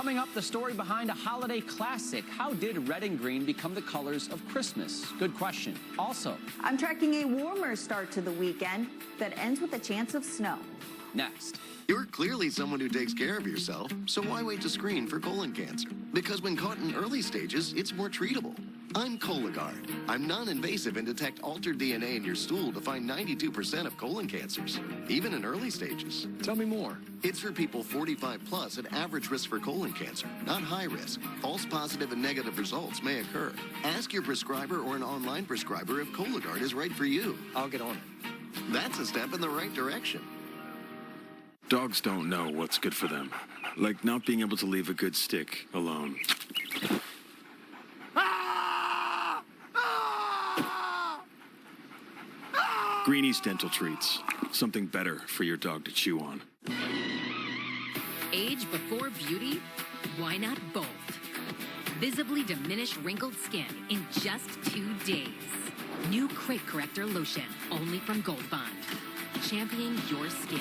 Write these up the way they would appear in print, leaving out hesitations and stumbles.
Coming up, the story behind a holiday classic. How did red and green become the colors of Christmas? Good question. Also, I'm tracking a warmer start to the weekend that ends with a chance of snow. next. You're clearly someone who takes care of yourself, so why wait to screen for colon cancer? Because when caught in early stages, it's more treatable. I'm Cologuard. I'm non-invasive and detect altered DNA in your stool to find 92% of colon cancers, even in early stages. Tell me more. It's for people 45 plus at average risk for colon cancer, not high risk. False positive and negative results may occur. Ask your prescriber or an online prescriber if Cologuard is right for you. I'll get on it. That's a step in the right direction. Dogs don't know what's good for them, like not being able to leave a good stick alone. Greenie's Dental Treats, something better for your dog to chew on. Age before beauty? Why not both? Visibly diminish wrinkled skin in just 2 days. New Crate Corrector Lotion, only from Gold Bond. Championing your skin.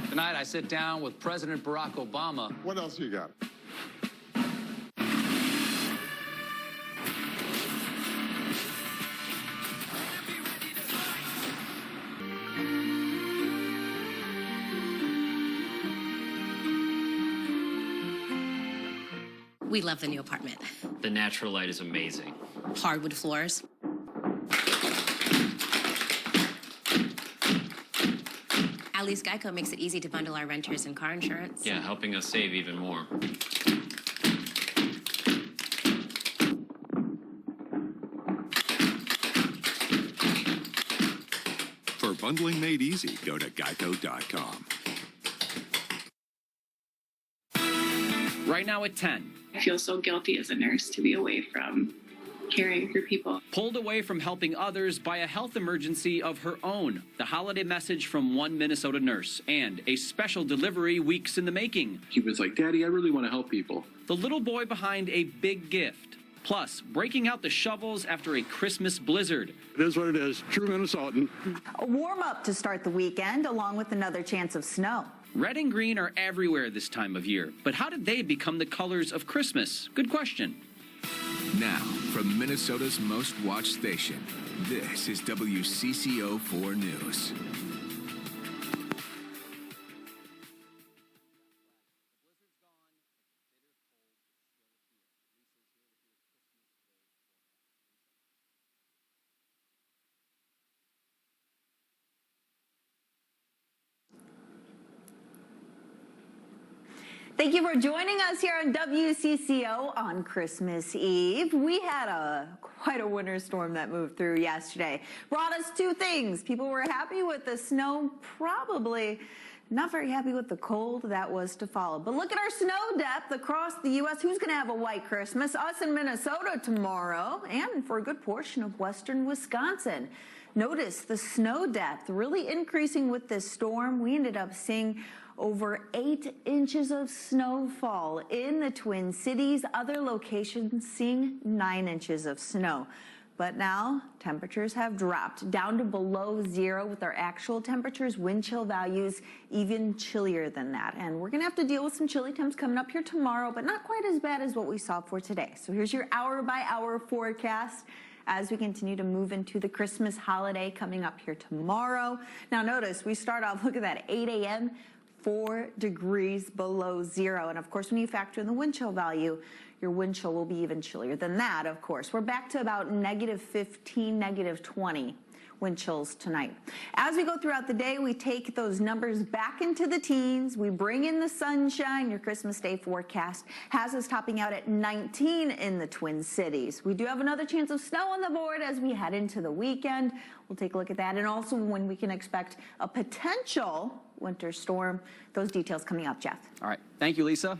Tonight, I sit down with President Barack Obama. What else you got? We love the new apartment. The natural light is amazing. Hardwood floors. At least Geico makes it easy to bundle our renters and car insurance. Yeah, helping us save even more. For bundling made easy, go to geico.com. Right now at 10. I feel so guilty as a nurse to be away from caring for people. Pulled away from helping others by a health emergency of her own. The holiday message from one Minnesota nurse and a special delivery weeks in the making. He was like, "Daddy, I really want to help people." The little boy behind a big gift. Plus, breaking out the shovels after a Christmas blizzard. It is what it is. True Minnesotan. A warm up to start the weekend, along with another chance of snow. Red and green are everywhere this time of year. But how did they become the colors of Christmas? Good question. Now, from Minnesota's most watched station, this is WCCO 4 News. Thank you for joining us here on WCCO on Christmas Eve. We had quite a winter storm that moved through yesterday. Brought us two things. People were happy with the snow, probably not very happy with the cold that was to follow. But look at our snow depth across the U.S. Who's going to have a white Christmas? Us in Minnesota tomorrow, and for a good portion of western Wisconsin. Notice the snow depth really increasing with this storm. We ended up seeing over 8 inches of snowfall in the Twin Cities. Other locations seeing 9 inches of snow. But now temperatures have dropped down to below zero with our actual temperatures, wind chill values even chillier than that. And we're going to have to deal with some chilly temps coming up here tomorrow, but not quite as bad as what we saw for today. So here's your hour-by-hour forecast as we continue to move into the Christmas holiday coming up here tomorrow. Now notice we start off, look at that, 8 a.m., 4 degrees below zero. And of course, when you factor in the wind chill value, your wind chill will be even chillier than that, of course. We're back to about -15, -20 wind chills tonight. As we go throughout the day, we take those numbers back into the teens. We bring in the sunshine. Your Christmas Day forecast has us topping out at 19 in the Twin Cities. We do have another chance of snow on the board as we head into the weekend. We'll take a look at that, and also when we can expect a potential winter storm. Those details coming up, Jeff. All right. Thank you, Lisa.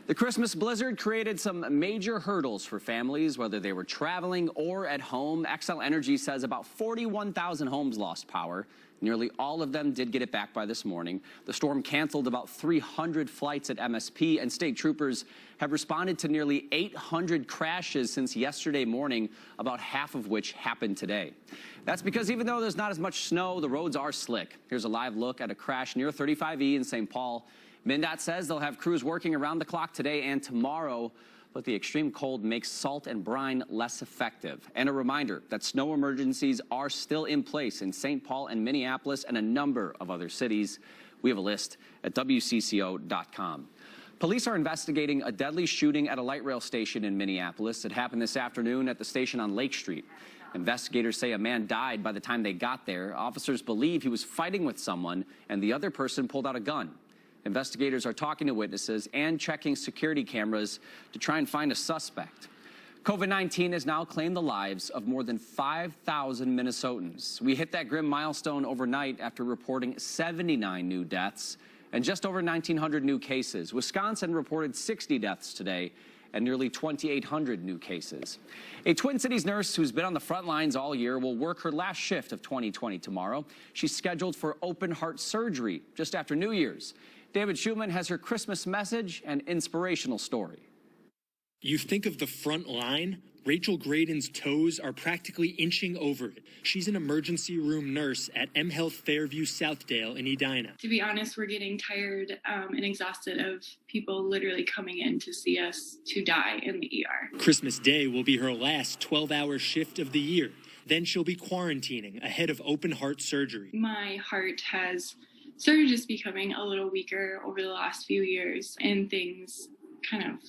The Christmas blizzard created some major hurdles for families, whether they were traveling or at home. Xcel Energy says about 41,000 homes lost power. Nearly all of them did get it back by this morning. The storm canceled about 300 flights at MSP, and state troopers have responded to nearly 800 crashes since yesterday morning, about half of which happened today. That's because even though there's not as much snow, the roads are slick. Here's a live look at a crash near 35E in St. Paul. MnDOT says they'll have crews working around the clock today and tomorrow, but the extreme cold makes salt and brine less effective. And a reminder that snow emergencies are still in place in St. Paul and Minneapolis and a number of other cities. We have a list at WCCO.com. Police are investigating a deadly shooting at a light rail station in Minneapolis. It happened this afternoon at the station on Lake Street. Investigators say a man died by the time they got there. Officers believe he was fighting with someone and the other person pulled out a gun. Investigators are talking to witnesses and checking security cameras to try and find a suspect. COVID-19 has now claimed the lives of more than 5,000 Minnesotans. We hit that grim milestone overnight after reporting 79 new deaths and just over 1,900 new cases. Wisconsin reported 60 deaths today and nearly 2,800 new cases. A Twin Cities nurse who's been on the front lines all year will work her last shift of 2020 tomorrow. She's scheduled for open heart surgery just after New Year's. David Schuman has her Christmas message and inspirational story. You think of the front line, Rachel Graydon's toes are practically inching over it. She's an emergency room nurse at M Health Fairview Southdale in Edina. To be honest, we're getting tired and exhausted of people literally coming in to see us to die in the ER. Christmas Day will be her last 12-hour shift of the year. Then she'll be quarantining ahead of open heart surgery. My heart has started just becoming a little weaker over the last few years, and things kind of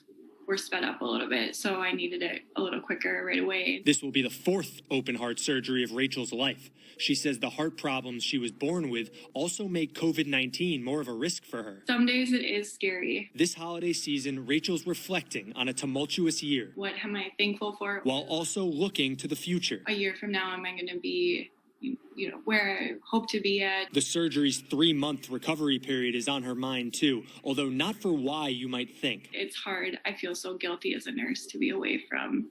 were sped up a little bit, so I needed it a little quicker right away. This will be the 4th open heart surgery of Rachel's life. She says the heart problems she was born with also make COVID-19 more of a risk for her. Some days it is scary. This holiday season, Rachel's reflecting on a tumultuous year. What am I thankful for? While also looking to the future. A year from now, am I going to be where I hope to be at? The surgery's 3-month recovery period is on her mind too, although not for why you might think. It's hard. I feel so guilty as a nurse to be away from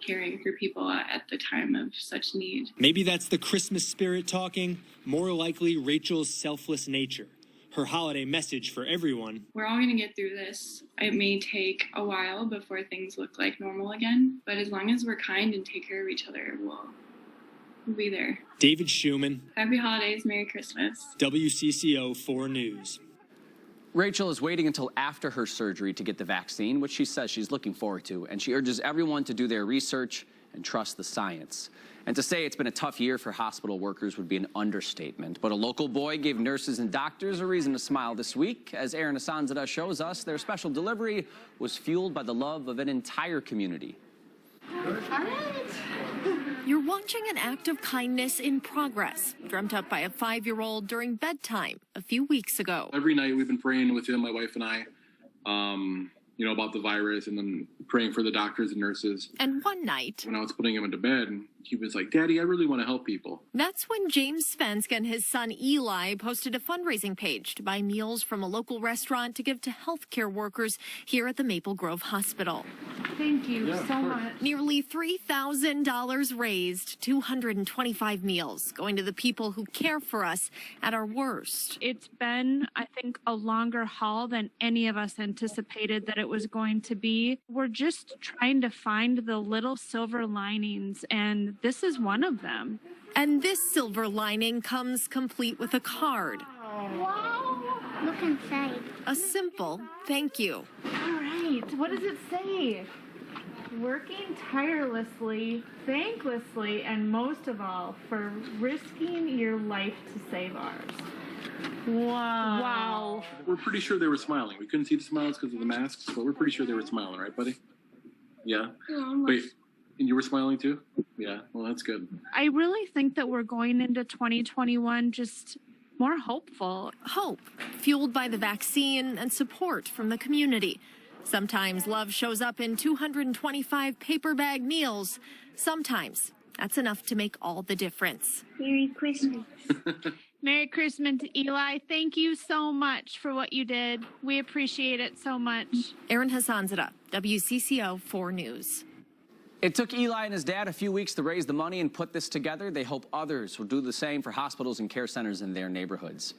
caring for people at the time of such need. Maybe that's the Christmas spirit talking, more likely Rachel's selfless nature. Her holiday message for everyone. We're all going to get through this. It may take a while before things look like normal again, but as long as we're kind and take care of each other, we'll be there. David Schuman. Happy holidays, Merry Christmas. WCCO 4 News. Rachel is waiting until after her surgery to get the vaccine, which she says she's looking forward to, and she urges everyone to do their research and trust the science. And to say it's been a tough year for hospital workers would be an understatement. But a local boy gave nurses and doctors a reason to smile this week. As Erin Hassanzadeh shows us, their special delivery was fueled by the love of an entire community. All right. You're watching an act of kindness in progress, dreamt up by a 5-year-old during bedtime a few weeks ago. Every night we've been praying with him, my wife and I, about the virus, and then praying for the doctors and nurses. And one night, when I was putting him into bed, he was like, "Daddy, I really want to help people." That's when James Svensk and his son Eli posted a fundraising page to buy meals from a local restaurant to give to healthcare workers here at the Maple Grove Hospital. Thank you so much. Nearly $3,000 raised, 225 meals going to the people who care for us at our worst. It's been, I think, a longer haul than any of us anticipated that it was going to be. We're just trying to find the little silver linings, and this is one of them. And this silver lining comes complete with a card. Wow. Look inside. A simple thank you. All right. What does it say? Working tirelessly, thanklessly, and most of all, for risking your life to save ours. Wow. Wow. We're pretty sure they were smiling. We couldn't see the smiles because of the masks, but we're pretty sure they were smiling, right, buddy? Yeah? Wait, and you were smiling too? Yeah, well, that's good. I really think that we're going into 2021 just more hopeful. Hope, fueled by the vaccine and support from the community. Sometimes love shows up in 225 paper bag meals. Sometimes that's enough to make all the difference. Merry Christmas. Merry Christmas, Eli. Thank you so much for what you did. We appreciate it so much. Erin Hassanzadeh, WCCO 4 News. It took Eli and his dad a few weeks to raise the money and put this together. They hope others will do the same for hospitals and care centers in their neighborhoods.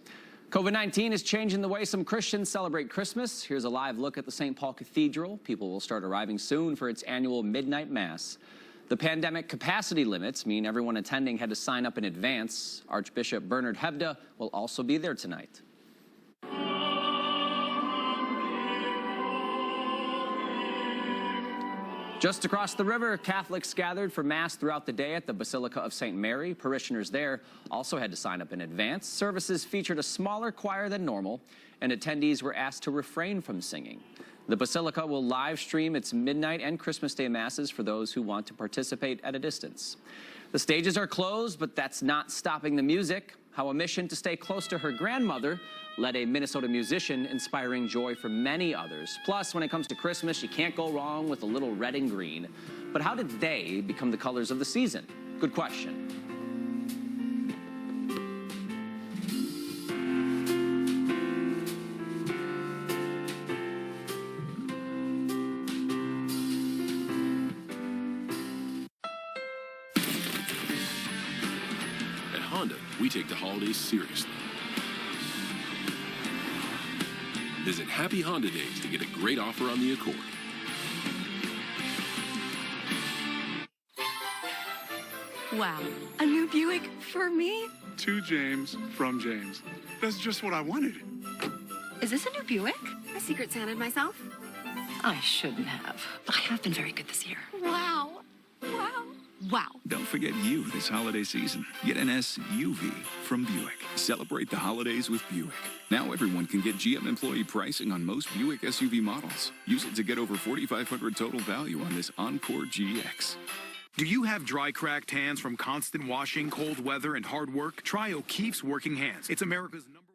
COVID-19 is changing the way some Christians celebrate Christmas. Here's a live look at the St. Paul Cathedral. People will start arriving soon for its annual midnight mass. The pandemic capacity limits mean everyone attending had to sign up in advance. Archbishop Bernard Hebda will also be there tonight. Just across the river, Catholics gathered for Mass throughout the day at the Basilica of St. Mary. Parishioners there also had to sign up in advance. Services featured a smaller choir than normal, and attendees were asked to refrain from singing. The Basilica will live stream its midnight and Christmas Day Masses for those who want to participate at a distance. The stages are closed, but that's not stopping the music. How a mission to stay close to her grandmother led a Minnesota musician inspiring joy for many others. Plus, when it comes to Christmas, you can't go wrong with a little red and green. But how did they become the colors of the season? Good question. At Honda, we take the holidays seriously. Visit Happy Honda Days to get a great offer on the Accord. Wow, a new Buick for me? To James, from James. That's just what I wanted. Is this a new Buick? I Secret Santed myself. I shouldn't have, but I have been very good this year. Wow. Wow. Wow. Don't forget you this holiday season. Get an SUV from Buick. Celebrate the holidays with Buick. Now everyone can get GM employee pricing on most Buick SUV models. Use it to get over $4,500 total value on this Encore GX. Do you have dry, cracked hands from constant washing, cold weather, and hard work? Try O'Keefe's Working Hands. It's America's number